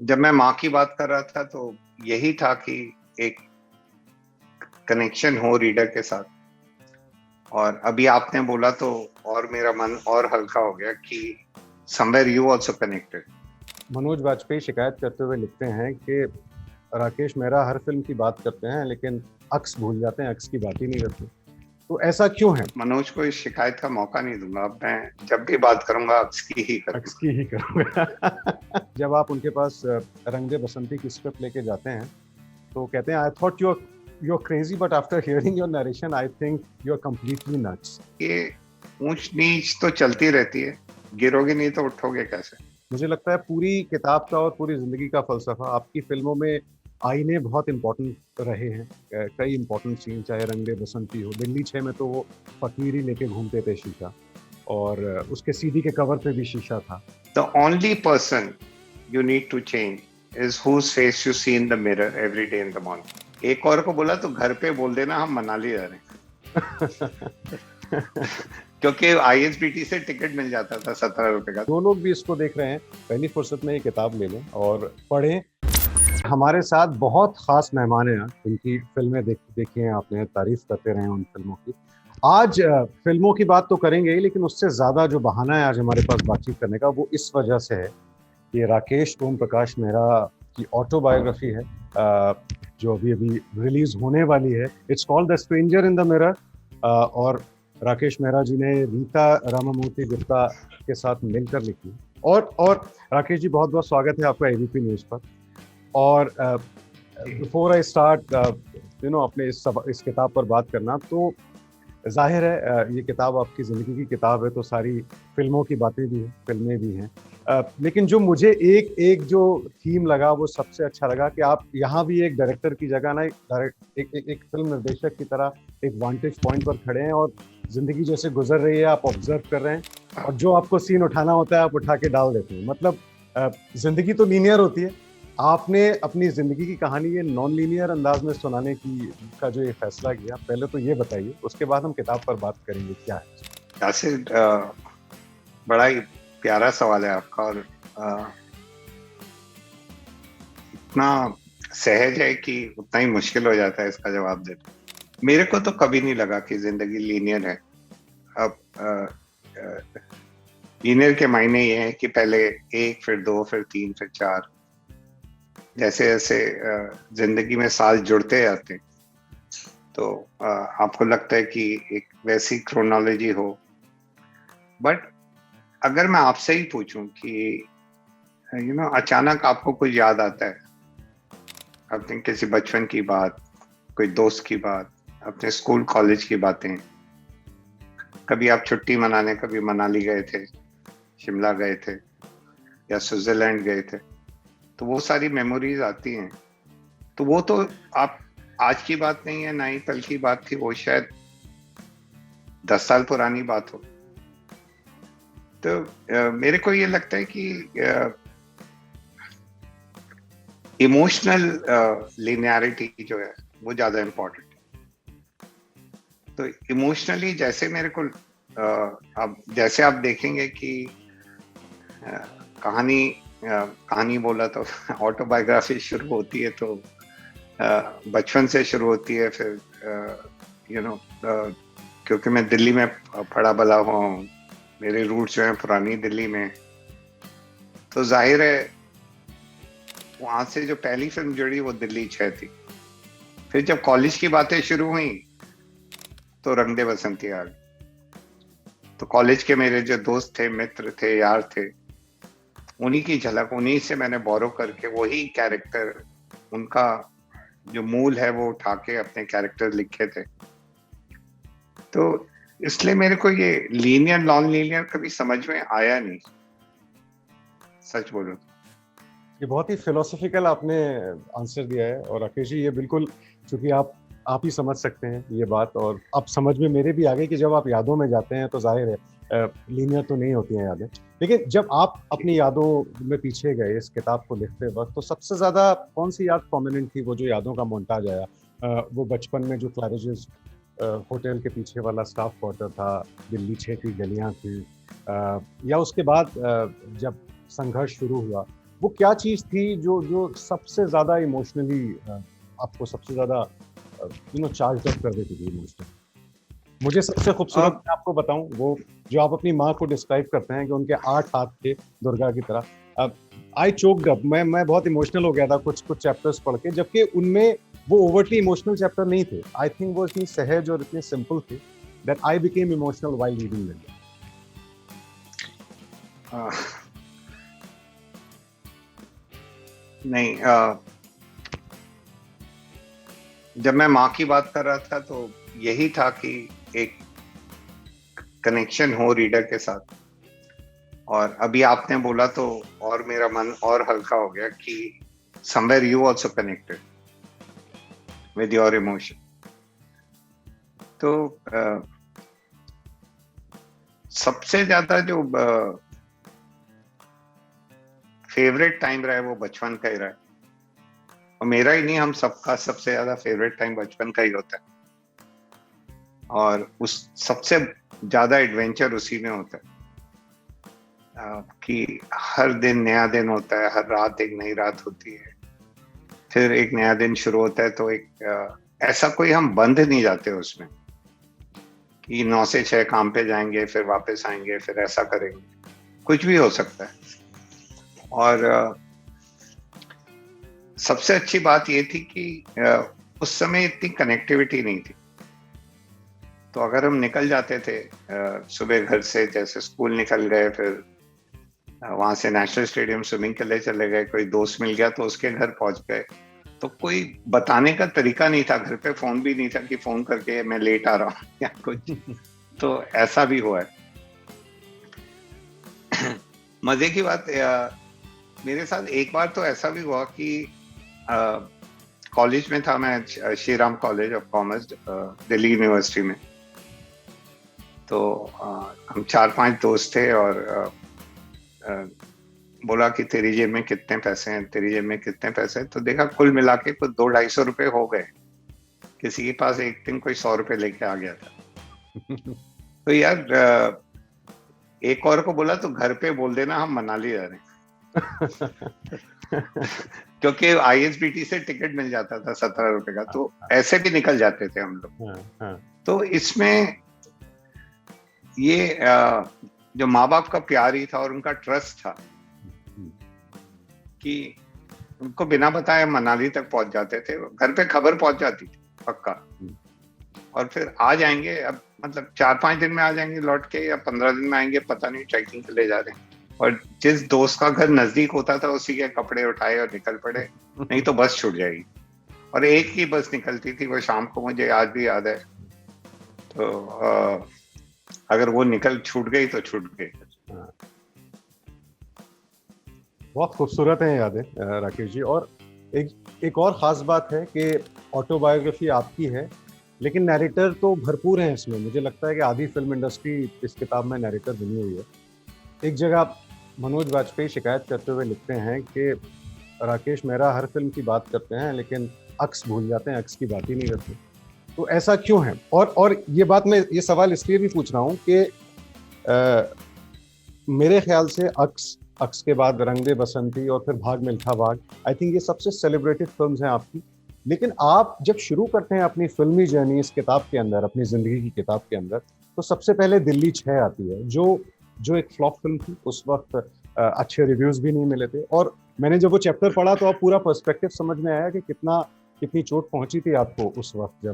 जब मैं माँ की बात कर रहा था तो यही था कि एक कनेक्शन हो रीडर के साथ। और अभी आपने बोला तो और मेरा मन और हल्का हो गया कि somewhere you also connected. Manoj Vajpayee शिकायत करते हुए लिखते हैं कि राकेश मेहरा हर फिल्म की बात करते हैं लेकिन अक्स भूल जाते हैं, अक्स की बात ही नहीं करते। तो ऐसा क्यों है? मनोज को इस शिकायत का मौका नहीं दूंगा। अब मैं जब भी बात करूंगा अक्स की ही अक्स करूंगा। की ही करूंगा। जब आप उनके पास रंग दे बसंती की स्क्रिप्ट लेके जाते हैं तो कहते हैं I thought you are crazy but after hearing your narration I think you are completely nuts. ये ऊंच नीच तो चलती रहती है, गिरोगे नहीं तो उठोगे कैसे। मुझे लगता है पूरी किताब का और पूरी जिंदगी का फलसफा आपकी फिल्मों में आईने बहुत इंपॉर्टेंट रहे हैं। कई इंपॉर्टेंट सीन, चाहे रंग दे बसंती हो, दिल्ली 6 में तो वो फकीरी लेके घूमते थे शीशा, और उसके सीडी के कवर पे भी शीशा था। The only person you need to change is whose face you see in the mirror every day in the morning. एक और को बोला तो घर पे बोल देना हम मनाली जा रहे हैं। क्योंकि आईएसबीटी से टिकट मिल जाता था 17 रुपए का। जो लोग भी इसको देख रहे हैं, पहली फुर्सत में ये किताब ले लें और पढ़ें। हमारे साथ बहुत खास मेहमान हैं, इनकी फिल्में देखी हैं आपने, तारीफ करते रहे हैं उन फिल्मों की। आज फिल्मों की बात तो करेंगे ही, लेकिन उससे ज्यादा जो बहाना है आज हमारे पास बातचीत करने का, वो इस वजह से है कि राकेश ओम प्रकाश मेहरा की ऑटोबायोग्राफी है, जो अभी अभी रिलीज होने वाली है। It's called the stranger in the mirror, और राकेश मेहरा जी ने रीता रामामूर्ति गुप्ता के साथ मिलकर लिखी। और राकेश जी, बहुत बहुत स्वागत है आपका एबीपी न्यूज पर। और बिफोर आई स्टार्ट अपने इस किताब पर बात करना, तो जाहिर है ये किताब आपकी ज़िंदगी की किताब है, तो सारी फिल्मों की बातें भी हैं, फिल्में भी हैं। लेकिन जो मुझे एक एक जो थीम लगा, वो सबसे अच्छा लगा कि आप यहाँ भी एक डायरेक्टर की जगह ना, एक फिल्म निर्देशक की तरह एक वांटेज पॉइंट पर खड़े हैं, और ज़िंदगी जैसे गुजर रही है आप ऑब्जर्व कर रहे हैं, और जो आपको सीन उठाना होता है आप उठा के डाल देते हैं। मतलब ज़िंदगी तो लीनियर होती है, आपने अपनी जिंदगी की कहानी ये नॉन लीनियर अंदाज में सुनाने का जो ये फैसला किया, पहले तो ये बताइए, उसके बाद हम किताब पर बात करेंगे क्या है। यासिर, बड़ा ही प्यारा सवाल है आपका, और इतना सहज है कि उतना ही मुश्किल हो जाता है इसका जवाब देना। मेरे को तो कभी नहीं लगा कि जिंदगी लीनियर है। अब लीनियर के मायने ये हैं कि पहले एक, फिर दो, फिर तीन, फिर चार, जैसे जैसे जिंदगी में साल जुड़ते जाते तो आपको लगता है कि एक वैसी क्रोनोलॉजी हो। बट अगर मैं आपसे ही पूछूं कि अचानक आपको कुछ याद आता है, अपने किसी बचपन की बात, कोई दोस्त की बात, अपने स्कूल कॉलेज की बातें, कभी आप छुट्टी मनाने कभी मनाली गए थे, शिमला गए थे, या स्विट्जरलैंड गए थे, तो वो सारी मेमोरीज आती हैं। तो वो तो आप आज की बात नहीं है, ना ही कल की बात थी, वो शायद 10 साल पुरानी बात हो। तो मेरे को ये लगता है कि इमोशनल लिनियरिटी जो है वो ज्यादा इम्पोर्टेंट है। तो इमोशनली जैसे मेरे को अब जैसे आप देखेंगे कि कहानी बोला तो ऑटोबायोग्राफी शुरू होती है तो बचपन से शुरू होती है, फिर क्योंकि मैं दिल्ली में पढ़ा बड़ा हुआ हूँ, मेरे रूट्स जो हैं पुरानी दिल्ली में, तो जाहिर है वहां से जो पहली फिल्म जुड़ी वो दिल्ली 6 थी। फिर जब कॉलेज की बातें शुरू हुई तो रंग दे बसंती आ गई। तो कॉलेज के मेरे जो दोस्त थे, मित्र थे, यार थे, उन्हीं की झलक, उन्हीं से मैंने बोरो करके वही कैरेक्टर, उनका जो मूल है वो उठा के अपने कैरेक्टर लिखे थे। तो इसलिए मेरे को ये लीनियर नॉन लीनियर कभी समझ में आया नहीं, सच बोलूं। ये बहुत ही फिलोसफिकल आपने आंसर दिया है, और राकेश जी ये बिल्कुल, चूंकि आप ही समझ सकते हैं ये बात, और अब समझ में मेरे भी आ गई कि जब आप यादों में जाते हैं तो जाहिर है लीनियर तो नहीं होती हैं यादें। लेकिन जब आप अपनी यादों में पीछे गए इस किताब को लिखते वक्त, तो सबसे ज्यादा कौन सी याद प्रोमिनेंट थी? वो जो यादों का मोन्टाज आया, वो बचपन में जो क्लैरेजेस होटल के पीछे वाला स्टाफ क्वार्टर था, दिल्ली 6 की गलियां थी, या उसके बाद जब संघर्ष शुरू हुआ, वो क्या चीज थी जो जो सबसे ज्यादा इमोशनली आपको सबसे ज्यादा चार्ज अप कर देती थी इमोशनली? मुझे सबसे खूबसूरत अब मैं आपको बताऊं, वो जो आप अपनी माँ को डिस्क्राइब करते हैं कि उनके 8 हाथ थे दुर्गा की तरह। अब आई चोक्ड अप, मैं बहुत इमोशनल हो गया था कुछ कुछ चैप्टर्स पढ़ के, जबकि उनमें वो ओवरटली इमोशनल चैप्टर नहीं थे। आई थिंक वो इतनी सहज और इतने सिंपल थे that I became emotional while reading them. अ, नहीं, जब मैं माँ की बात कर रहा था तो यही था कि एक कनेक्शन हो रीडर के साथ। और अभी आपने बोला तो और मेरा मन और हल्का हो गया कि somewhere you also connected with your emotion. तो सबसे ज्यादा जो फेवरेट टाइम रहा है वो बचपन का ही रहा है, और मेरा ही नहीं, हम सबका सबसे ज्यादा फेवरेट टाइम बचपन का ही होता है। और उस सबसे ज्यादा एडवेंचर उसी में होता है कि हर दिन नया दिन होता है, हर रात एक नई रात होती है, फिर एक नया दिन शुरू होता है। तो एक ऐसा कोई हम बंध नहीं जाते उसमें कि 9 से 6 काम पे जाएंगे, फिर वापस आएंगे, फिर ऐसा करेंगे। कुछ भी हो सकता है। और सबसे अच्छी बात ये थी कि उस समय इतनी कनेक्टिविटी नहीं थी। तो अगर हम निकल जाते थे सुबह घर से, जैसे स्कूल निकल गए, फिर वहां से नेशनल स्टेडियम स्विमिंग के लिए चले गए, कोई दोस्त मिल गया तो उसके घर पहुंच गए, तो कोई बताने का तरीका नहीं था। घर पे फोन भी नहीं था कि फोन करके मैं लेट आ रहा हूँ या कुछ। तो ऐसा भी हुआ है। मजे की बात, मेरे साथ एक बार तो ऐसा भी हुआ कि कॉलेज में था मैं, Shri Ram college of commerce Delhi university में। तो हम 4-5 दोस्त थे और बोला कि तेरी जेब में कितने पैसे हैं, तेरी जेब में कितने पैसे हैं। तो देखा कुल मिला के कुछ 200-250 रुपए हो गए। किसी के पास एक दिन कोई 100 रुपए लेके आ गया था। तो यार एक और को बोला तो घर पे बोल देना हम मनाली जा रहे हैं। क्योंकि आईएसबीटी से टिकट मिल जाता था 17 रुपए का, तो ऐसे भी निकल जाते थे हम लोग। तो इसमें ये जो माँ बाप का प्यार ही था और उनका ट्रस्ट था कि उनको बिना बताए मनाली तक पहुंच जाते थे। घर पे खबर पहुंच जाती थी पक्का, और फिर आ जाएंगे। अब मतलब 4-5 दिन में आ जाएंगे लौट के, या 15 दिन में आएंगे, पता नहीं, ट्रैकिंग के ले जा रहे हैं। और जिस दोस्त का घर नजदीक होता था उसी के कपड़े उठाए और निकल पड़े, नहीं तो बस छूट जाएगी। और एक ही बस निकलती थी, वो शाम को, मुझे आज भी याद है। तो अगर वो छूट गई तो छूट गई। बहुत खूबसूरत है यादें राकेश जी। और एक और ख़ास बात है कि ऑटोबायोग्राफी आपकी है, लेकिन नैरेटर तो भरपूर हैं इसमें। मुझे लगता है कि आधी फिल्म इंडस्ट्री इस किताब में नैरेटर बनी हुई है। एक जगह मनोज वाजपेयी शिकायत करते हुए लिखते हैं कि राकेश मेहरा हर फिल्म की बात करते हैं लेकिन अक्स भूल जाते हैं, अक्स की बात ही नहीं करते। तो ऐसा क्यों है? और ये सवाल इसलिए भी पूछ रहा हूँ कि मेरे ख्याल से अक्स के बाद रंग दे बसंती और फिर भाग मिल्खा भाग, आई थिंक ये सबसे सेलिब्रेटेड फिल्म्स हैं आपकी। लेकिन आप जब शुरू करते हैं अपनी फिल्मी जर्नी इस किताब के अंदर, अपनी जिंदगी की किताब के अंदर, तो सबसे पहले दिल्ली 6 आती है, जो एक फ्लॉप फिल्म थी। उस वक्त अच्छे रिव्यूज भी नहीं मिले थे, और मैंने जब वो चैप्टर पढ़ा तो अब पूरा पर्सपेक्टिव समझ में आया कि कितनी चोट पहुंची थी आपको उस वक्त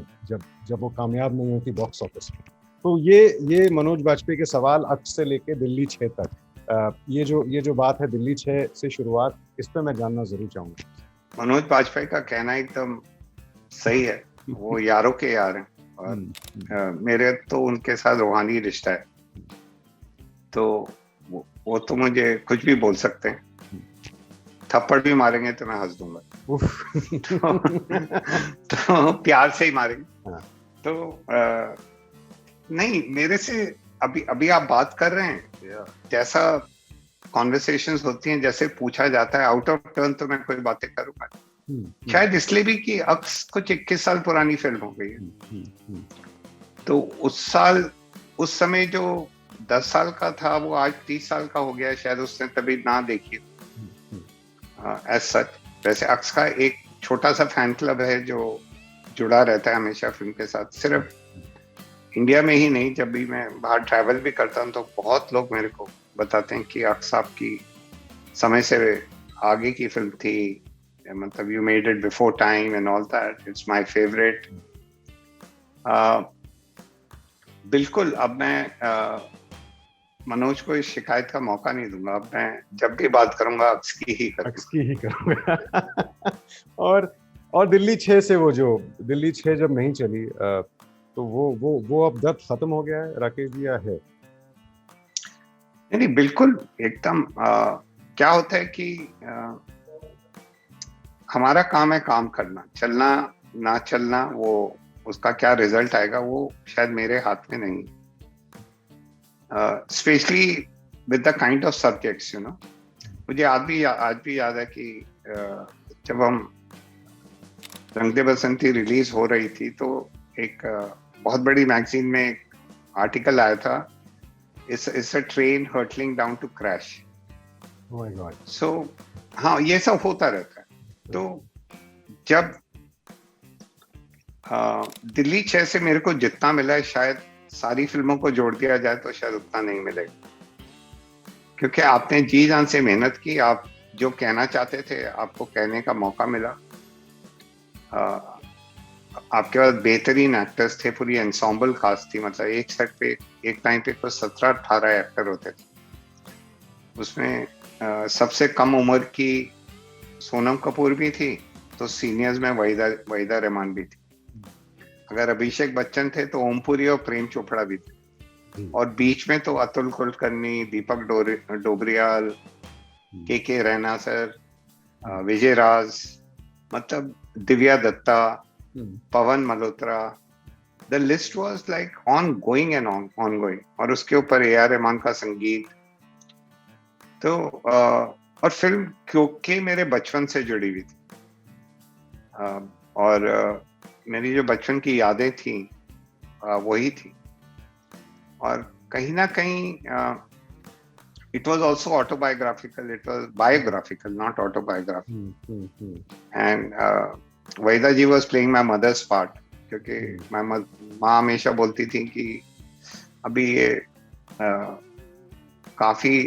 जब वो कामयाब नहीं होती बॉक्स ऑफिस में। तो ये मनोज वाजपेयी के सवाल अक्स से लेके दिल्ली 6 तक, ये जो बात है दिल्ली 6 से शुरुआत, इस पर मैं जानना जरूर चाहूंगा। मनोज वाजपेयी का कहना एकदम सही है। वो यारों के यार हैं, और मेरे तो उनके साथ रूहानी रिश्ता है। तो वो तो मुझे कुछ भी बोल सकते हैं, थप्पड़ भी मारेंगे तो मैं हंस दूंगा। तो प्यार से ही मारेंगे। तो नहीं, मेरे से अभी आप बात कर रहे हैं, जैसा कॉन्वर्सेशंस होती हैं, जैसे पूछा जाता है, आउट ऑफ टर्न तो मैं कोई बातें करूंगा। शायद इसलिए भी कि अक्स कुछ 21 साल पुरानी फिल्म हो गई है। तो उस समय जो 10 साल का था वो आज 30 साल का हो गया, शायद उसने तभी ना देखी। As such. वैसे अक्स का एक छोटा सा फैन क्लब है जो जुड़ा रहता है हमेशा फिल्म के साथ। सिर्फ इंडिया में ही नहीं, जब भी मैं बाहर ट्रैवल भी करता हूँ तो बहुत लोग मेरे को बताते हैं कि अक्स आपकी समय से आगे की फिल्म थी, मतलब you made it before time and all that, it's my favourite. बिल्कुल। अब मैं मनोज को इस शिकायत का मौका नहीं दूंगा। अब मैं जब भी बात करूंगा अक्स की ही करूंगा। और दिल्ली 6 से दिल्ली 6 जब नहीं चली, तो वो अब दर्द खत्म हो गया है राकेश जी, या है? नहीं, बिल्कुल एकदम। क्या होता है कि हमारा काम है काम करना, चलना ना चलना, वो उसका क्या रिजल्ट आएगा वो शायद मेरे हाथ में नहीं। Specially with the kind of subjects, you know. मुझे आज भी याद है कि जब हम रंग दे बसंती रिलीज हो रही थी तो एक बहुत बड़ी मैगजीन में एक आर्टिकल आया था, it's a train hurtling down to crash. Oh my God. So हाँ, ये सब होता रहता है। तो जब दिल्ली 6 से मेरे को जितना मिला है, शायद सारी फिल्मों को जोड़ दिया जाए तो शायद उतना नहीं मिलेगा, क्योंकि आपने जी जान से मेहनत की, आप जो कहना चाहते थे आपको कहने का मौका मिला। आपके पास बेहतरीन एक्टर्स थे, पूरी एंसॉम्बल कास्ट थी। मतलब एक सेट पे एक टाइम पे कुछ 17-18 एक्टर होते थे। उसमें सबसे कम उम्र की सोनम कपूर भी थी, तो सीनियर्स में वहीदा रहमान भी थी। अगर अभिषेक बच्चन थे तो ओमपुरी और प्रेम चोपड़ा भी थे। और बीच में तो अतुल कुलकर्णी, दीपक डोबरियाल, के रैना सर, विजय राज, मतलब Divya Dutta, Pawan Malhotra, the list was like on going and on going. और उसके ऊपर ए आर रहमान का संगीत। तो और फिल्म क्योंकि मेरे बचपन से जुड़ी हुई थी, और मेरी जो बचपन की यादें थी वही थी। और कहीं ना कहीं it was also autobiographical, it was biographical, not autobiographical. And Vaida ji was playing my mother's part, क्योंकि माँ हमेशा बोलती थी कि अभी ये काफी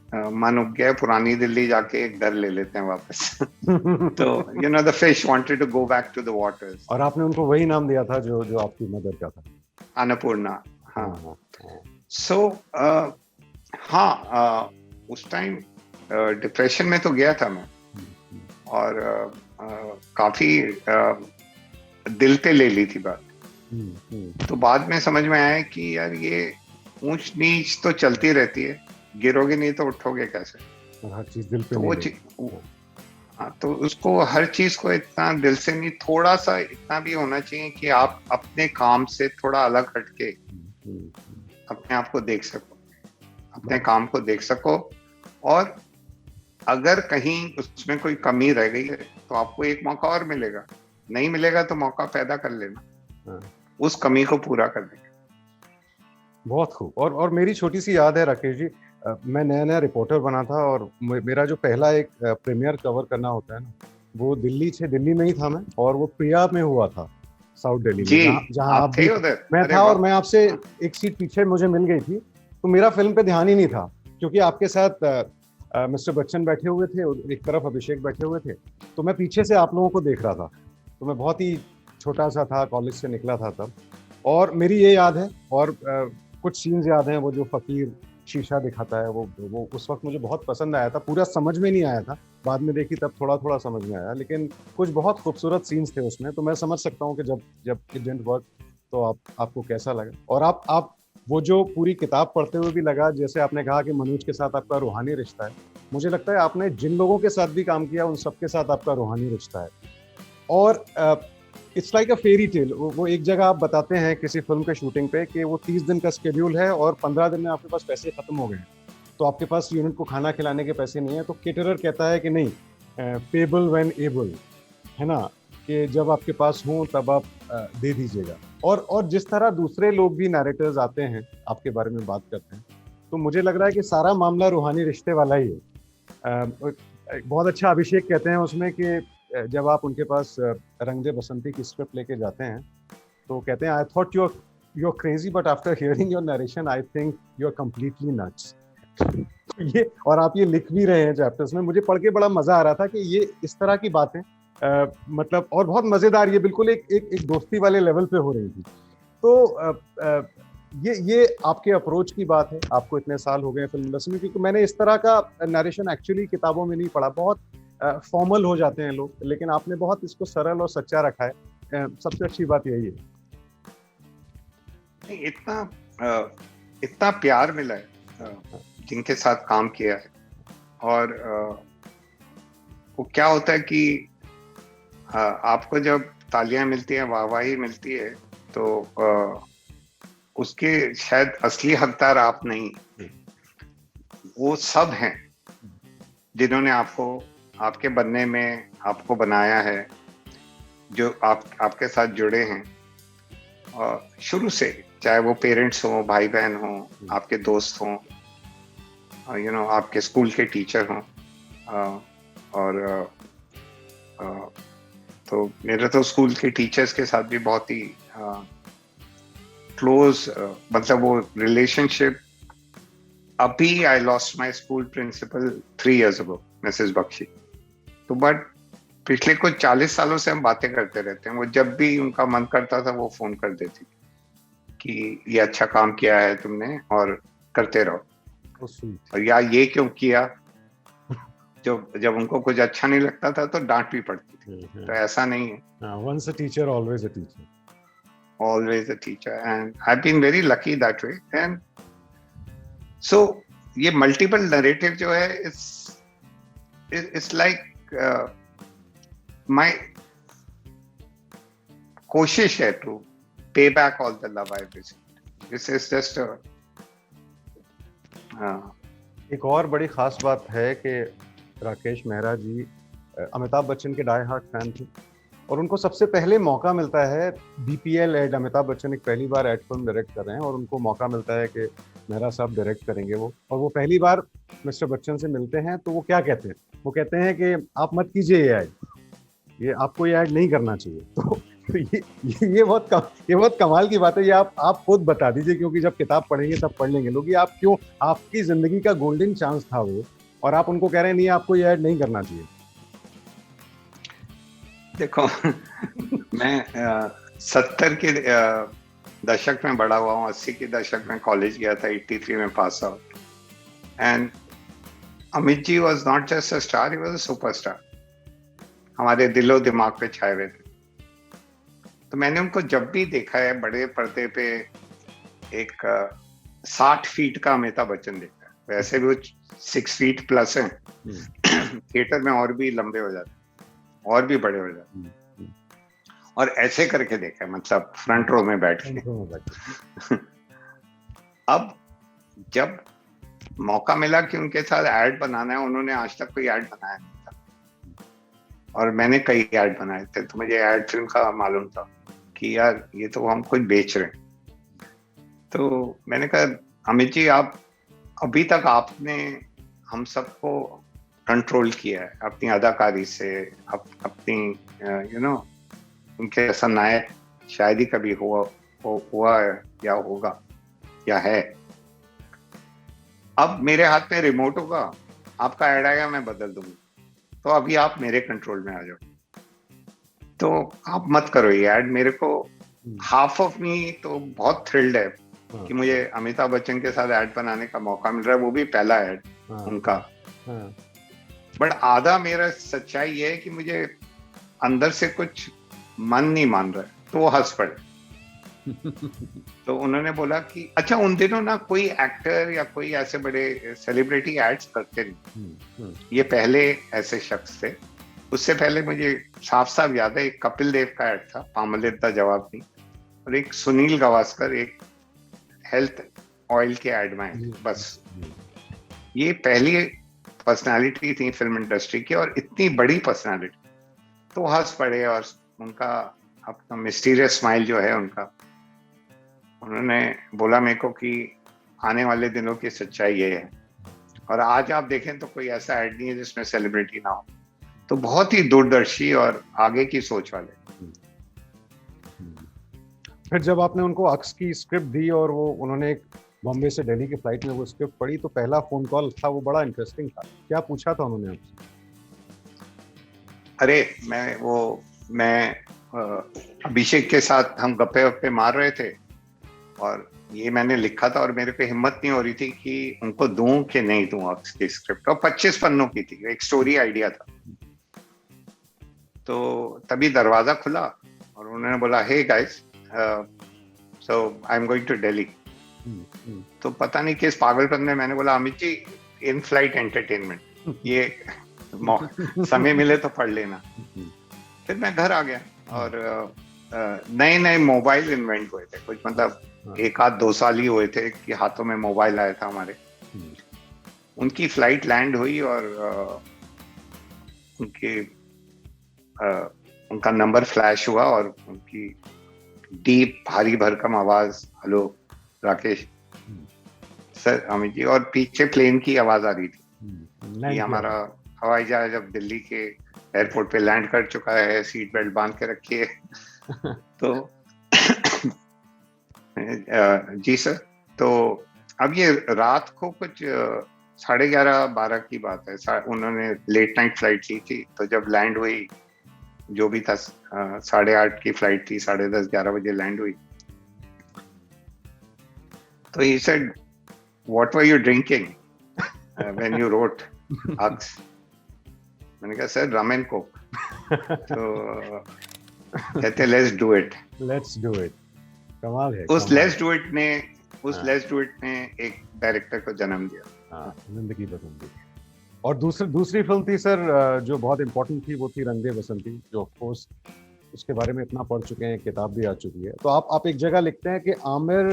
मन उग गया, पुरानी दिल्ली जाके एक घर ले लेते हैं वापस। तो you know, the fish wanted to go back to the waters. और आपने उनको वही नाम दिया था जो आपकी मदर का था, अन्नपूर्णा। हाँ। So हाँ, उस टाइम डिप्रेशन में तो गया था मैं, और काफी दिल पे ले ली थी बात। तो बाद में समझ में आया कि यार ये ऊंच नीच तो चलती रहती है, गिरोगे नहीं तो उठोगे कैसे। और हर चीज दिल पे तो वो हाँ, तो उसको हर चीज को इतना दिल से नहीं, थोड़ा सा इतना भी होना चाहिए कि आप अपने काम से थोड़ा अलग हटके अपने आप को देख सको, अपने काम को देख सको। और अगर कहीं उसमें कोई कमी रह गई है तो आपको एक मौका और मिलेगा, नहीं मिलेगा तो मौका पैदा कर लेना उस कमी को पूरा करने का। बहुत खूब। और मेरी छोटी सी याद है राकेश जी, मैं नया रिपोर्टर बना था, और मेरा जो पहला एक प्रीमियर कवर करना होता है ना, वो दिल्ली में ही था मैं, और वो प्रिया में हुआ था, साउथ दिल्ली में, जहाँ आप थे उधर। मैं था, और मैं आपसे एक सीट पीछे मुझे मिल गई थी। तो मेरा फिल्म पे ध्यान ही नहीं था, क्योंकि आपके साथ मिस्टर बच्चन बैठे हुए थे, एक तरफ अभिषेक बैठे हुए थे, तो मैं पीछे से आप लोगों को देख रहा था। तो मैं बहुत ही छोटा सा था, कॉलेज से निकला था तब। और मेरी ये याद है, और कुछ सीन्स याद हैं, वो जो फकीर शीशा दिखाता है, वो उस वक्त मुझे बहुत पसंद आया था। पूरा समझ में नहीं आया था, बाद में देखी तब थोड़ा थोड़ा समझ में आया, लेकिन कुछ बहुत खूबसूरत सीन्स थे उसमें। तो मैं समझ सकता हूँ कि जब इट डिडंट वर्क तो आपको कैसा लगा। और आप वो जो पूरी किताब पढ़ते हुए भी लगा, जैसे आपने कहा कि मनोज के साथ आपका रूहानी रिश्ता है, मुझे लगता है आपने जिन लोगों के साथ भी काम किया उन सबके साथ आपका रूहानी रिश्ता है। और it's like a fairy tale. वो एक जगह आप बताते हैं किसी फिल्म के शूटिंग पे कि वो 30 दिन का स्केड्यूल है और 15 दिन में आपके पास पैसे खत्म हो गए हैं, तो आपके पास यूनिट को खाना खिलाने के पैसे नहीं है। तो केटरर कहता है कि नहीं, पेबल व्हेन एबल, है ना, कि जब आपके पास हो तब आप दे दीजिएगा। और जिस तरह दूसरे लोग भी नैरेटर्स आते हैं आपके बारे में बात करते हैं, तो मुझे लग रहा है कि सारा मामला रूहानी रिश्ते वाला ही है। बहुत अच्छा अभिषेक कहते हैं उसमें कि जब आप उनके पास रंग दे बसंती की स्क्रिप्ट लेके जाते हैं तो कहते हैं I thought you are crazy but after hearing your narration I think you are completely nuts. ये और आप ये लिख भी रहे हैं चैप्टर्स में, मुझे पढ़ के बड़ा मजा आ रहा था कि ये इस तरह की बातें मतलब और बहुत मजेदार, ये बिल्कुल एक दोस्ती वाले लेवल पे हो रही थी। तो ये आपके अप्रोच की बात है, आपको इतने साल हो गए फिल्म इंडस्ट्री में, क्योंकि मैंने इस तरह का नरेशन एक्चुअली किताबों में नहीं पढ़ा, बहुत फॉर्मल हो जाते हैं लोग, लेकिन आपने बहुत इसको सरल और सच्चा रखा है। सबसे अच्छी बात यही है। इतना प्यार मिला है जिनके साथ काम किया है, और वो क्या होता है कि आपको जब तालियां मिलती हैं, वाहवाही मिलती है, तो उसके शायद असली हकदार आप नहीं, वो सब हैं जिन्होंने आपके बनने में आपको बनाया है, जो आपके साथ जुड़े हैं शुरू से, चाहे वो पेरेंट्स हो, भाई बहन हो, आपके दोस्त हों, आपके स्कूल के टीचर हों, और तो मेरे तो स्कूल के टीचर्स के साथ भी बहुत ही क्लोज, मतलब वो रिलेशनशिप। अभी I lost my school principal 3 years ago, Mrs Bakshi. तो बट पिछले कुछ 40 सालों से हम बातें करते रहते हैं। वो जब भी उनका मन करता था वो फोन कर देती कि ये अच्छा काम किया है तुमने और करते रहो, और या ये क्यों किया। जब उनको कुछ अच्छा नहीं लगता था तो डांट भी पड़ती थी। तो ऐसा नहीं है, once a teacher always a teacher, always a teacher, and I've been very lucky that way. And so ये मल्टीपल नरेटिव जो है, it's like my कोशिश है to pay back all the love I've received. This is just एक और बड़ी खास बात है कि राकेश मेहरा जी अमिताभ बच्चन के डाई हार्ट फैन थे, और उनको सबसे पहले मौका मिलता है बीपीएल एड। अमिताभ बच्चन एक पहली बार एड फिल्म डायरेक्ट कर रहे हैं और उनको मौका मिलता है कि मेहरा साहब डायरेक्ट करेंगे वो, और वो पहली बार मिस्टर बच्चन से मिलते हैं तो वो क्या कहते हैं, वो कहते हैं कि आप मत कीजिए ये ऐड, ये आपको ये ऐड नहीं करना चाहिए। तो ये बहुत कमाल की बात है। ये आप खुद बता दीजिए, क्योंकि जब किताब पढ़ेंगे तब पढ़ लेंगे लोग, ये आप क्यों, आपकी जिंदगी का गोल्डन चांस था वो, और आप उनको कह रहे हैं नहीं आपको ये ऐड नहीं करना चाहिए। देखो मैं 70 के दशक में बड़ा हुआ हूँ। 80 के दशक में कॉलेज गया था, 83 में pass out, and Amit ji was not just a star, he was a superstar. हमारे दिलो दिमाग पे छाए हुए थे। तो मैंने उनको जब भी देखा है बड़े पर्दे पे, एक 60 फीट का अमिताभ बच्चन देखा है। वैसे भी वो 6 फीट प्लस है, थिएटर में और भी लंबे हो जाते, और भी बड़े हो जाते, और ऐसे करके देखा है, मतलब फ्रंट रो में बैठ के। अब जब मौका मिला कि उनके साथ ऐड बनाना है, उन्होंने आज तक कोई ऐड बनाया नहीं था, और मैंने कई ऐड बनाए थे, तो मुझे ऐड फिल्म का मालूम था कि यार ये तो हम कुछ बेच रहे हैं। तो मैंने कहा अमित जी, आप अभी तक आपने हम सबको कंट्रोल किया है अपनी अदाकारी से, अपनी उनके ऐसा नायक शायद ही कभी हुआ है या होगा या है। अब मेरे हाथ में रिमोट होगा, आपका ऐड आएगा, मैं बदल दूंगा, तो अभी आप मेरे कंट्रोल में आ जाओ, तो आप मत करो ये ऐड। मेरे को हाफ ऑफ मी तो बहुत थ्रिल्ड है कि मुझे अमिताभ बच्चन के साथ ऐड बनाने का मौका मिल रहा है, वो भी पहला ऐड उनका। बट आधा मेरा सच्चाई ये है कि मुझे अंदर से कुछ मन नहीं मान रहा है, तो वो हंस पड़े। तो उन्होंने बोला कि अच्छा, उन दिनों ना कोई एक्टर या कोई ऐसे बड़े सेलिब्रिटी एड्स करते नहीं, ये पहले ऐसे शख्स थे। उससे पहले मुझे साफ साफ याद है, एक कपिल देव का ऐड था, पामोलिव दा जवाब नहीं, और एक सुनील गावस्कर एक हेल्थ ऑयल के ऐड में। बस ये पहली पर्सनालिटी थी फिल्म इंडस्ट्री की, और इतनी बड़ी पर्सनालिटी, तो हंस पड़े। और उनका अपना मिस्टीरियस स्माइल जो है उनका, उन्होंने बोला मेरे को कि आने वाले दिनों की सच्चाई ये है, और आज आप देखें तो कोई ऐसा ऐड नहीं है जिसमें सेलिब्रिटी ना हो। तो बहुत ही दूरदर्शी और आगे की सोच वाले। फिर जब आपने उनको अक्स की स्क्रिप्ट दी और वो उन्होंने एक बॉम्बे से दिल्ली की फ्लाइट में वो स्क्रिप्ट पढ़ी, तो पहला फोन कॉल था वो बड़ा इंटरेस्टिंग था। क्या पूछा था उन्होंने आपसे? अरे मैं अभिषेक के साथ हम गप्पे वप्पे मार रहे थे और ये मैंने लिखा था और मेरे पे हिम्मत नहीं हो रही थी कि उनको दूं कि नहीं दूं अक्स की स्क्रिप्ट, और 25 पन्नों की थी, एक स्टोरी आइडिया था। तो तभी दरवाजा खुला और उन्होंने बोला, hey guys, so I am going to Delhi. तो पता नहीं किस पागलपन में मैंने बोला, Amit ji, in flight entertainment, ये समय मिले तो पढ़ लेना। फिर मैं घर आ गया और नए नए मोबाइल इन्वेंट हुए थे, कुछ मतलब 1 आध 2 साल ही हुए थे कि हाथों में मोबाइल आया था हमारे। उनकी फ्लाइट लैंड हुई और उनका नंबर फ्लैश हुआ और उनकी डीप भारी भरकम आवाज, हेलो राकेश सर, अमित जी, और पीछे प्लेन की आवाज आ रही थी कि हमारा हवाई जहाज अब दिल्ली के एयरपोर्ट पे लैंड कर चुका है, सीट बेल्ट बांध के रखिए। तो जी सर। तो अब ये रात को कुछ 11:30-12 की बात है, उन्होंने लेट नाइट फ्लाइट ली थी। तो जब लैंड हुई, जो भी था, 8:30 की फ्लाइट थी, 10:30-11 बजे लैंड हुई। तो he said, what were you drinking when you wrote Ux? मैंने कहा, सर, रम एंड कोक। तो कहते, let's do it। कमाल है। उस let's do it ने एक डायरेक्टर को जन्म दिया। जिंदगी बदल दी। और दूसरी फिल्म थी सर जो बहुत इम्पोर्टेंट थी, वो थी रंग दे बसंती, जो ऑफ कोर्स उसके बारे में इतना पढ़ चुके हैं, किताब भी आ चुकी है। तो आप एक जगह लिखते हैं कि Aamir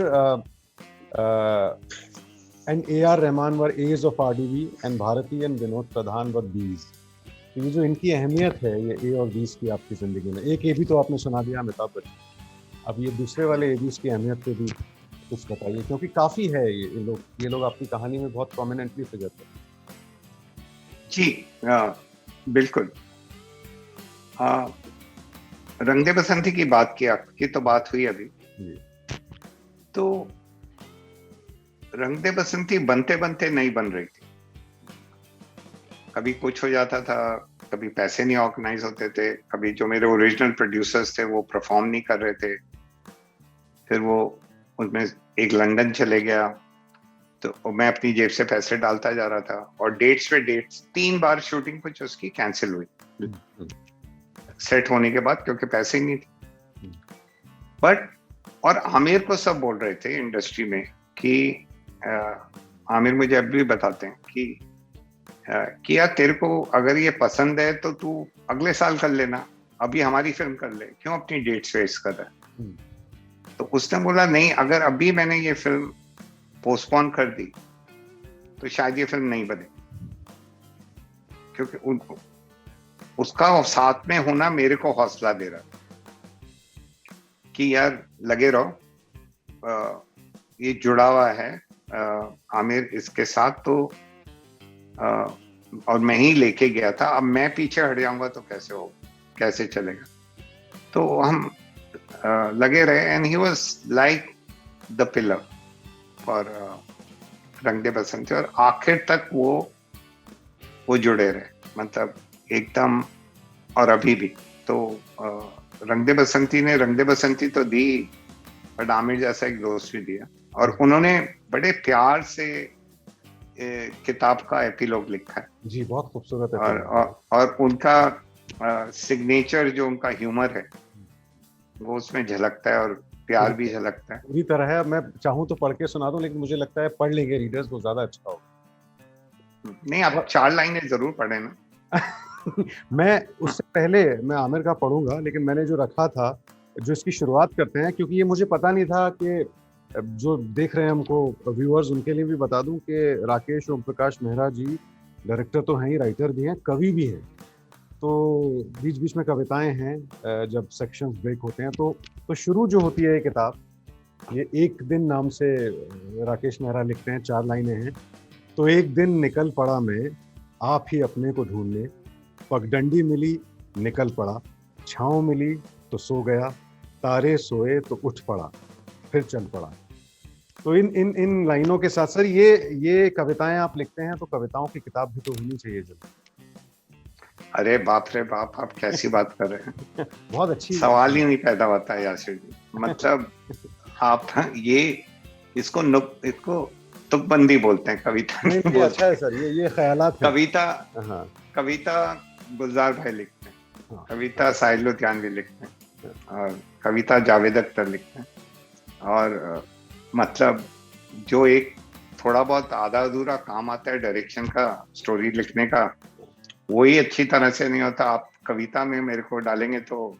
and A.R. Rahman were A's of RDB and Bharti and Vinod Pradhan were B's। तो ये जो इनकी अहमियत है, ये A और B's की आपकी जिंदगी में, एक A भी तो आपने सुना दिया, अमिताभ बच्चन। अब ये दूसरे वाले A B's की अहमियत पे भी कुछ बताइए, क्योंकि काफी है ये लोग आपकी कहानी में बहुत प्रोमिनेंटली फिगर करते हैं। जी बिल्कुल। रंग दे बसंती की बात की तो बात हुई अभी। तो रंग दे बसंती बनते बनते नहीं बन रही थी। कभी कुछ हो जाता था, कभी पैसे नहीं ऑर्गेनाइज होते थे, कभी जो मेरे ओरिजिनल प्रोड्यूसर्स थे वो परफॉर्म नहीं कर रहे थे। फिर वो उसमें एक लंदन चले गया, तो मैं अपनी जेब से पैसे डालता जा रहा था और डेट्स पे डेट्स 3 बार शूटिंग कुछ उसकी कैंसिल हुई सेट होने के बाद, क्योंकि पैसे ही नहीं थे। बट और आमिर को सब बोल रहे थे इंडस्ट्री में कि आमिर मुझे अब भी बताते हैं कि यार, तेरे को अगर ये पसंद है तो तू अगले साल कर लेना, अभी हमारी फिल्म कर ले, क्यों अपनी डेट्स वेस्ट कर रहा है। तो उसने बोला, नहीं, अगर अभी मैंने ये फिल्म पोस्टपोन कर दी तो शायद ये फिल्म नहीं बने, क्योंकि उसका साथ में होना मेरे को हौसला दे रहा कि यार लगे रहो, ये जुड़ा हुआ है आमिर इसके साथ। तो और मैं ही लेके गया था, अब मैं पीछे हट जाऊंगा तो कैसे चलेगा। तो हम लगे रहे and he was like the pillar और रंग दे बसंती, और आखिर तक वो जुड़े रहे, मतलब एकदम। और अभी भी तो रंग दे बसंती ने रंग दे बसंती तो दी, बट आमिर जैसा एक दोस्त भी दिया, और उन्होंने बड़े प्यार से किताब का एपिलॉग लिखा है। जी, बहुत खूबसूरत है। और उनका सिग्नेचर जो उनका ह्यूमर है वो उसमें झलकता है, और प्यार भी झलकता है पूरी तरह है। मैं चाहूँ तो पढ़ के सुना दूं, लेकिन मुझे लगता है पढ़ लेंगे रीडर्स को ज्यादा अच्छा होगा। नहीं, आप 4 लाइनें जरूर पढ़े ना। मैं उससे पहले मैं आमिर का पढ़ूंगा, लेकिन मैंने जो रखा था, जो इसकी शुरुआत करते हैं, क्योंकि ये मुझे पता नहीं था कि जो देख रहे हैं हमको व्यूअर्स, उनके लिए भी बता दूं कि राकेश ओम प्रकाश मेहरा जी डायरेक्टर तो हैं ही, राइटर भी हैं, कवि भी हैं। तो बीच बीच में कविताएं हैं जब सेक्शंस ब्रेक होते हैं। तो शुरू जो होती है ये किताब, ये एक दिन नाम से राकेश मेहरा लिखते हैं, 4 लाइनें हैं। तो तो एक दिन निकल पड़ा मैं, आप ही अपने को ढूंढने, पगडंडी मिली निकल पड़ा, छाँव मिली तो सो गया, तारे सोए तो उठ पड़ा, फिर चल पड़ा। तो इन इन इन लाइनों के साथ सर ये कविताएं आप लिखते हैं तो कविताओं की किताब भी तो होनी चाहिए जब। अरे बाप रे बाप, आप कैसी बात कर रहे हैं। बहुत अच्छी सवाल ही नहीं पैदा होता है यासिर जी। मतलब आप ये इसको तुकबंदी बोलते हैं, कविता नहीं नहीं नहीं, अच्छा बोलते। है सर, ये ख्यालात हैं। कविता हाँ कविता गुलजार भाई लिखते हैं, हाँ कविता साहिल लुधियानवी लिखते हैं, और कविता जावेद अख्तर लिखते हैं। और मतलब जो एक थोड़ा बहुत आधा अधूरा काम आता है डायरेक्शन का, स्टोरी लिखने का, वही अच्छी तरह से नहीं होता। आप कविता में मेरे को डालेंगे तो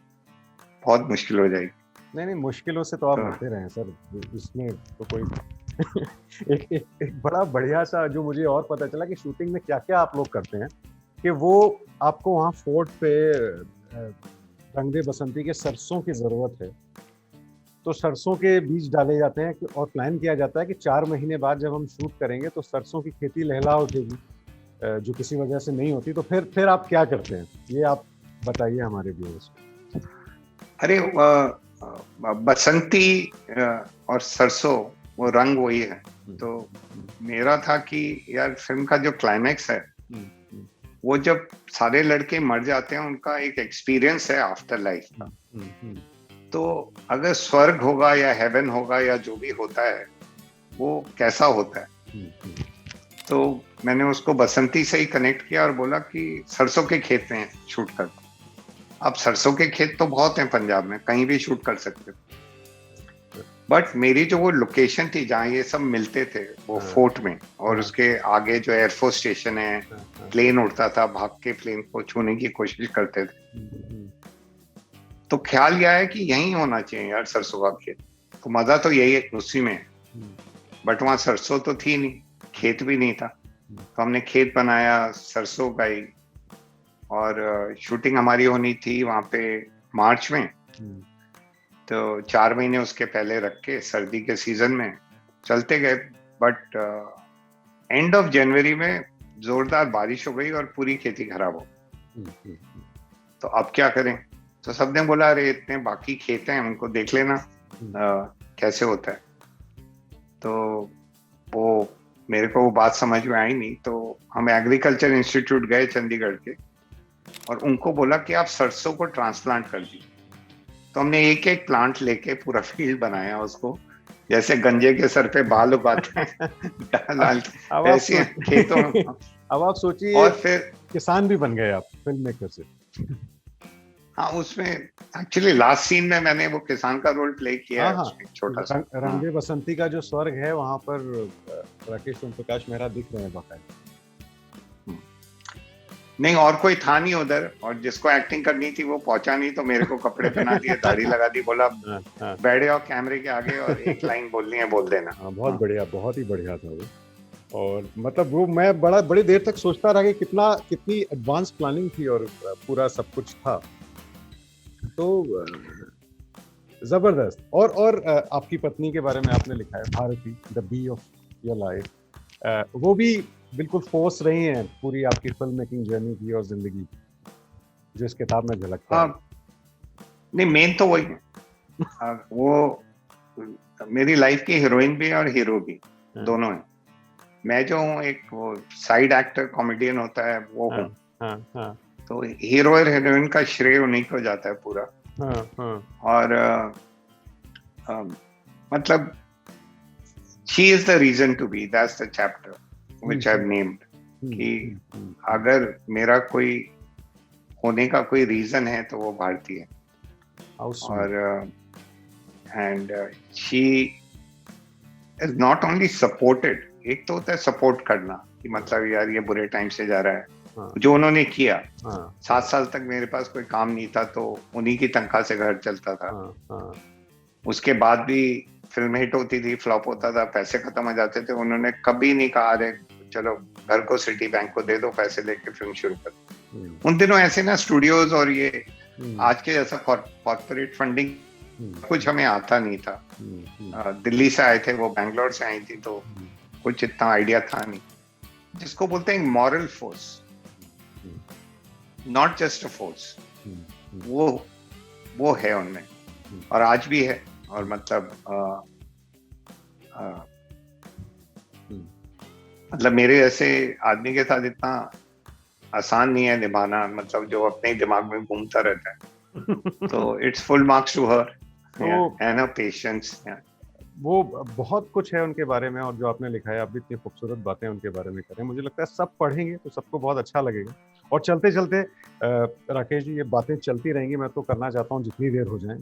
बहुत मुश्किल हो जाएगी। नहीं नहीं, मुश्किलों से तो आप तो बढ़ते रहे सर, इसमें तो कोई एक बड़ा बढ़िया सा जो मुझे और पता चला कि शूटिंग में क्या क्या आप लोग करते हैं, कि वो आपको वहाँ फोर्ट पे रंग दे बसंती के सरसों की जरूरत है, तो सरसों के बीज डाले जाते हैं और प्लान किया जाता है कि 4 महीने बाद जब हम शूट करेंगे तो सरसों की खेती लहला उठेगी, जो किसी वजह से नहीं होती। तो फिर आप क्या करते हैं, ये आप बताइए हमारे व्यूअर्स को। अरे बसंती और सरसों वो रंग वही है। तो मेरा था कि यार फिल्म का जो क्लाइमैक्स है वो जब सारे लड़के मर जाते हैं, उनका एक एक्सपीरियंस है आफ्टर लाइफ का। तो अगर स्वर्ग होगा या हेवन होगा या जो भी होता है वो कैसा होता है, तो मैंने उसको बसंती से ही कनेक्ट किया और बोला कि सरसों के खेत में शूट करता। अब सरसों के खेत तो बहुत हैं पंजाब में, कहीं भी शूट कर सकते थे। बट मेरी जो वो लोकेशन थी जहाँ ये सब मिलते थे वो फोर्ट में, और उसके आगे जो एयरफोर्स स्टेशन है, प्लेन उड़ता था, भाग के प्लेन को छूने की कोशिश करते थे। तो ख्याल यह है कि यही होना चाहिए यार सरसों का खेत, तो मजा तो यही है उसी में। बट वहां सरसों तो थी नहीं, खेत भी नहीं था, तो हमने खेत बनाया, सरसों उगाई। और शूटिंग हमारी होनी थी वहां पे मार्च में, तो 4 महीने उसके पहले रख के सर्दी के सीजन में चलते गए। बट एंड ऑफ जनवरी में जोरदार बारिश हो गई और पूरी खेती खराब हो गई। तो अब क्या करें, तो सबने बोला अरे इतने बाकी खेत हैं उनको देख लेना कैसे होता है। तो वो मेरे को वो बात समझ में आई नहीं, तो हम एग्रीकल्चर इंस्टीट्यूट गए चंडीगढ़ के, और उनको बोला कि आप सरसों को ट्रांसप्लांट कर दीजिए। तो हमने एक एक प्लांट लेके पूरा फील्ड बनाया उसको, जैसे गंजे के सर पे बाल उगाते हैं ऐसे खेतों में। अब आप सोचिए, और फिर किसान भी बन गए आप फिल्म मेकर से। हाँ, उसमें एक्चुअली लास्ट सीन में मैंने वो किसान का रोल प्ले किया है, उसमें छोटा सा। रंगे बसंती का जो स्वर्ग है वहाँ पर राकेश ओम प्रकाश मेहरा दिख रहे हैं बाकायदा। नहीं, और कोई था नहीं उधर, और जिसको एक्टिंग करनी थी वो पहुंचा नहीं, तो मेरे को कपड़े पहना दिए, दाढ़ी लगा दी, बोला बैठ जाओ कैमरे के आगे और एक लाइन बोलनी है बोल देना। बहुत बढ़िया, बहुत ही बढ़िया था वो। और मतलब वो मैं बड़ी देर तक सोचता रहा कि कितनी एडवांस प्लानिंग थी और पूरा सब कुछ था, तो जबरदस्त। और आपकी पत्नी के बारे में आपने लिखा है, Bharti the B of your life, वो भी बिल्कुल फोर्स रही हैं पूरी आपकी फिल्म मेकिंग जर्नी की और जिंदगी, जो इस किताब में झलकता है। नहीं, मेन तो वही है, वो मेरी लाइफ की हीरोइन भी है और हीरो भी, दोनों है। मैं जो हूँ एक वो साइड एक्टर कॉमेडियन होता है वो हूँ, तो हीरो और हीरोइन का श्रेय उन्हीं को जाता है पूरा। और मतलब she is the reason to be, that's the chapter which I've named, कि अगर मेरा कोई होने का कोई रीजन है तो वो भारती है। और and she is not only supported, एक तो होता है सपोर्ट करना कि मतलब यार ये बुरे टाइम से जा रहा है, जो उन्होंने किया। 7 साल तक मेरे पास कोई काम नहीं था, तो उन्हीं की तनख्वाह से घर चलता था। उसके बाद भी फिल्म हिट होती थी, फ्लॉप होता था, पैसे खत्म हो जाते थे, उन्होंने कभी नहीं कहा अरे चलो घर को सिटी बैंक को दे दो, पैसे लेके फिल्म शुरू कर। उन दिनों ऐसे ना स्टूडियोज और ये आज के जैसा कॉर्पोरेट फंडिंग कुछ हमें आता नहीं था। दिल्ली से आए थे वो, बैंगलोर से आई थी, तो कुछ इतना आइडिया था नहीं। जिसको बोलते हैं moral force, not just a force, वो है उनमें और आज भी है। और मतलब मतलब मेरे ऐसे आदमी के साथ इतना आसान नहीं है निभाना, मतलब जो अपने ही दिमाग में घूमता रहता है। तो it's full marks to her and her patience. वो बहुत कुछ है उनके बारे में, और जो आपने लिखा है, आप भी इतनी खूबसूरत बातें उनके बारे में करें, मुझे लगता है सब पढ़ेंगे तो सबको बहुत अच्छा लगेगा। और चलते चलते राकेश जी, ये बातें चलती रहेंगी, मैं तो करना चाहता हूँ जितनी देर हो जाए,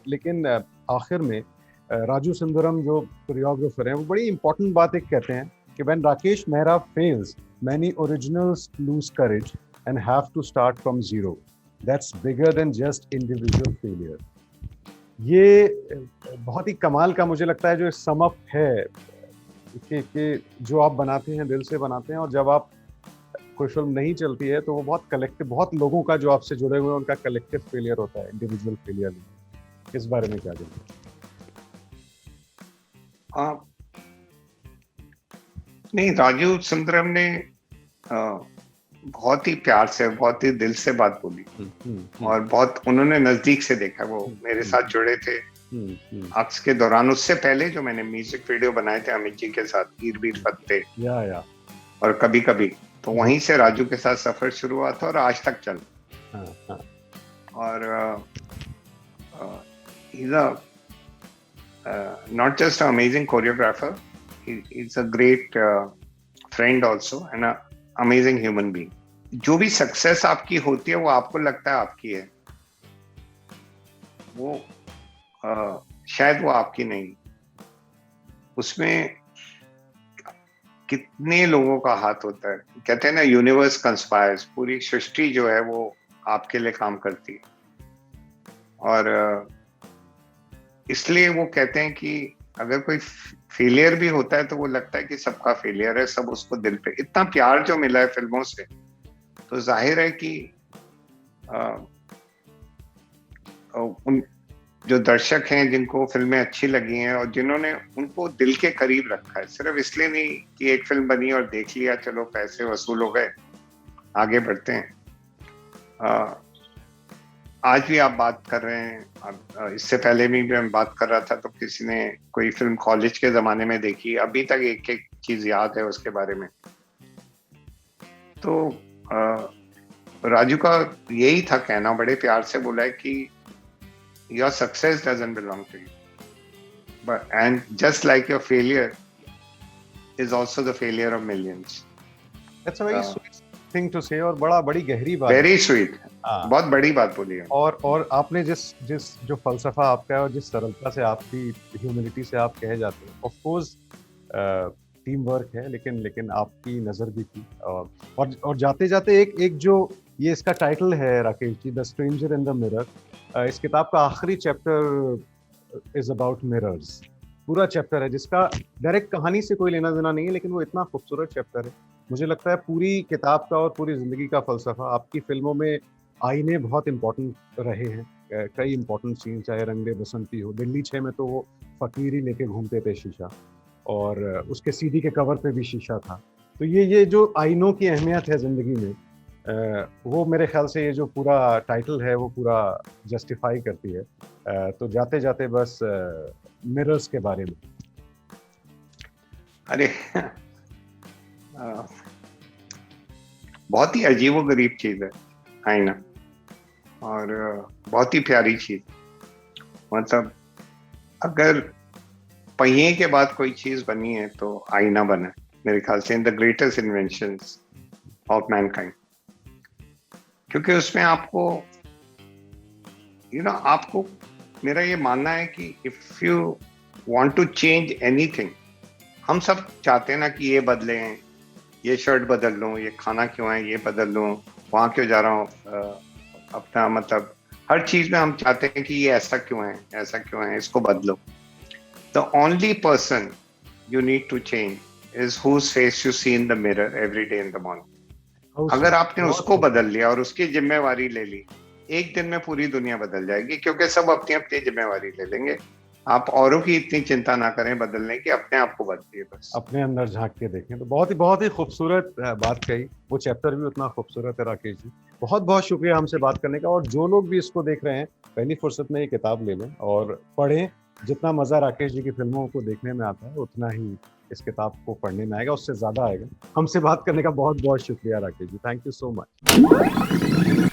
लेकिन आखिर में राजू सुंदरम जो कोरियोग्राफर हैं, वो बड़ी इंपॉर्टेंट बात एक कहते हैं कि when Rakesh Mehra fails many originals lose courage and have to start from zero. That's bigger than just individual failure. ये बहुत ही कमाल का मुझे लगता है जो सम अप है कि जो आप बनाते हैं दिल से बनाते हैं, और जब आप कोई फिल्म नहीं चलती है तो वो बहुत कलेक्टिव, बहुत लोगों का जो आपसे जुड़े हुए हैं उनका कलेक्टिव फेलियर होता है, इंडिविजुअल फेलियर नहीं। इस बारे में क्या कहेंगे? नहीं, राजू सुंदरम ने बहुत ही प्यार से, बहुत ही दिल से बात बोली और बहुत उन्होंने नजदीक से देखा। वो मेरे साथ जुड़े थे अक्स के दौरान, उससे पहले जो मैंने म्यूजिक वीडियो बनाए थे अमित जी के साथ, ईर बीर पत्ते और कभी कभी, तो वहीं से राजू के साथ सफर शुरू हुआ था और आज तक चल। और he's a not just an amazing choreographer, he's a great friend also and an amazing human being. जो भी सक्सेस आपकी होती है वो आपको लगता है आपकी है, वो शायद वो आपकी नहीं, उसमें कितने लोगों का हाथ होता है। कहते हैं ना, यूनिवर्स कंस्पायर्स, पूरी सृष्टि जो है वो आपके लिए काम करती है। और इसलिए वो कहते हैं कि अगर कोई फेलियर भी होता है तो वो लगता है कि सबका फेलियर है, सब उसको दिल पे। इतना प्यार जो मिला है फिल्मों से, तो जाहिर है कि उन जो दर्शक हैं जिनको फिल्में अच्छी लगी हैं और जिन्होंने उनको दिल के करीब रखा है, सिर्फ इसलिए नहीं कि एक फिल्म बनी और देख लिया, चलो पैसे वसूल हो गए, आगे बढ़ते हैं। आज भी आप बात कर रहे हैं, इससे पहले भी मैं बात कर रहा था तो किसी ने कोई फिल्म कॉलेज के जमाने में देखी, अभी तक एक एक चीज याद है उसके बारे में। तो राजू का यही था कहना, बड़े प्यार से बोला है कि your success doesn't belong to you, and just like your failure is also the failure of millions. That's a very sweet thing to say, और बड़ी गहरी बात, very sweet, बहुत बड़ी बात बोली है। और आपने जिस जो फलसफा आपका है और जिस सरलता से, आपकी ह्यूमिलिटी से आप कहे जाते हैं, ऑफ कोर्स टीम वर्क है, लेकिन आपकी नजर भी थी। और जाते जाते एक जो ये इसका टाइटल है Rakesh ji, the stranger in the mirror, इस किताब का आखिरी चैप्टर इज अबाउट मिरर्स। पूरा चैप्टर है जिसका डायरेक्ट कहानी से कोई लेना देना नहीं है, लेकिन वो इतना खूबसूरत चैप्टर है। मुझे लगता है पूरी किताब का और पूरी जिंदगी का फलसफा, आपकी फिल्मों में आईने बहुत इंपॉर्टेंट रहे हैं, कई इंपॉर्टेंट सीन, चाहे रंग दे बसंती हो, दिल्ली 6 में तो वो फकीर ही लेके घूमते थे शीशा, और उसके सीडी के कवर पे भी शीशा था। तो ये जो आईनों की अहमियत है जिंदगी में, वो मेरे ख्याल से ये जो पूरा टाइटल है वो पूरा जस्टिफाई करती है। तो जाते जाते बस मिरर्स के बारे में। अरे बहुत ही अजीबोगरीब चीज है आईना, और बहुत ही प्यारी चीज। मतलब अगर पहिए के बाद कोई चीज बनी है तो आईना बना है, मेरे ख्याल से in the greatest inventions of mankind, क्योंकि उसमें आपको आपको, मेरा ये मानना है कि if you want to change anything, हम सब चाहते हैं ना कि ये बदले, ये शर्ट बदल लूं, ये खाना क्यों है ये बदल लूं, वहां क्यों जा रहा हूँ, अपना मतलब हर चीज में हम चाहते हैं कि ये ऐसा क्यों है, ऐसा क्यों है, इसको बदलो। The only person you need to change is whose face you see in the mirror every day in the morning. अगर आपने उसको बदल लिया और उसकी जिम्मेवारी ले ली, एक दिन में पूरी दुनिया बदल जाएगी, क्योंकि सब अपनी अपनी जिम्मेवारी ले लेंगे। आप औरों की इतनी चिंता ना करें बदलने की, अपने आप को बदलिए बस। अपने अंदर झांक के देखें। तो बहुत ही खूबसूरत बात कही। वो चैप्टर भी उतना खूबसूरत है राकेश जी। बहुत बहुत शुक्रिया हमसे बात करने का। और जो लोग भी इसको देख रहे हैं, पहली फुर्सत में ये किताब ले लें और पढ़ें। जितना मजा राकेश जी की फिल्मों को देखने में आता है, उतना ही इस किताब को पढ़ने में आएगा, उससे ज्यादा आएगा। हमसे बात करने का बहुत बहुत शुक्रिया Rakesh ji. Thank you so much.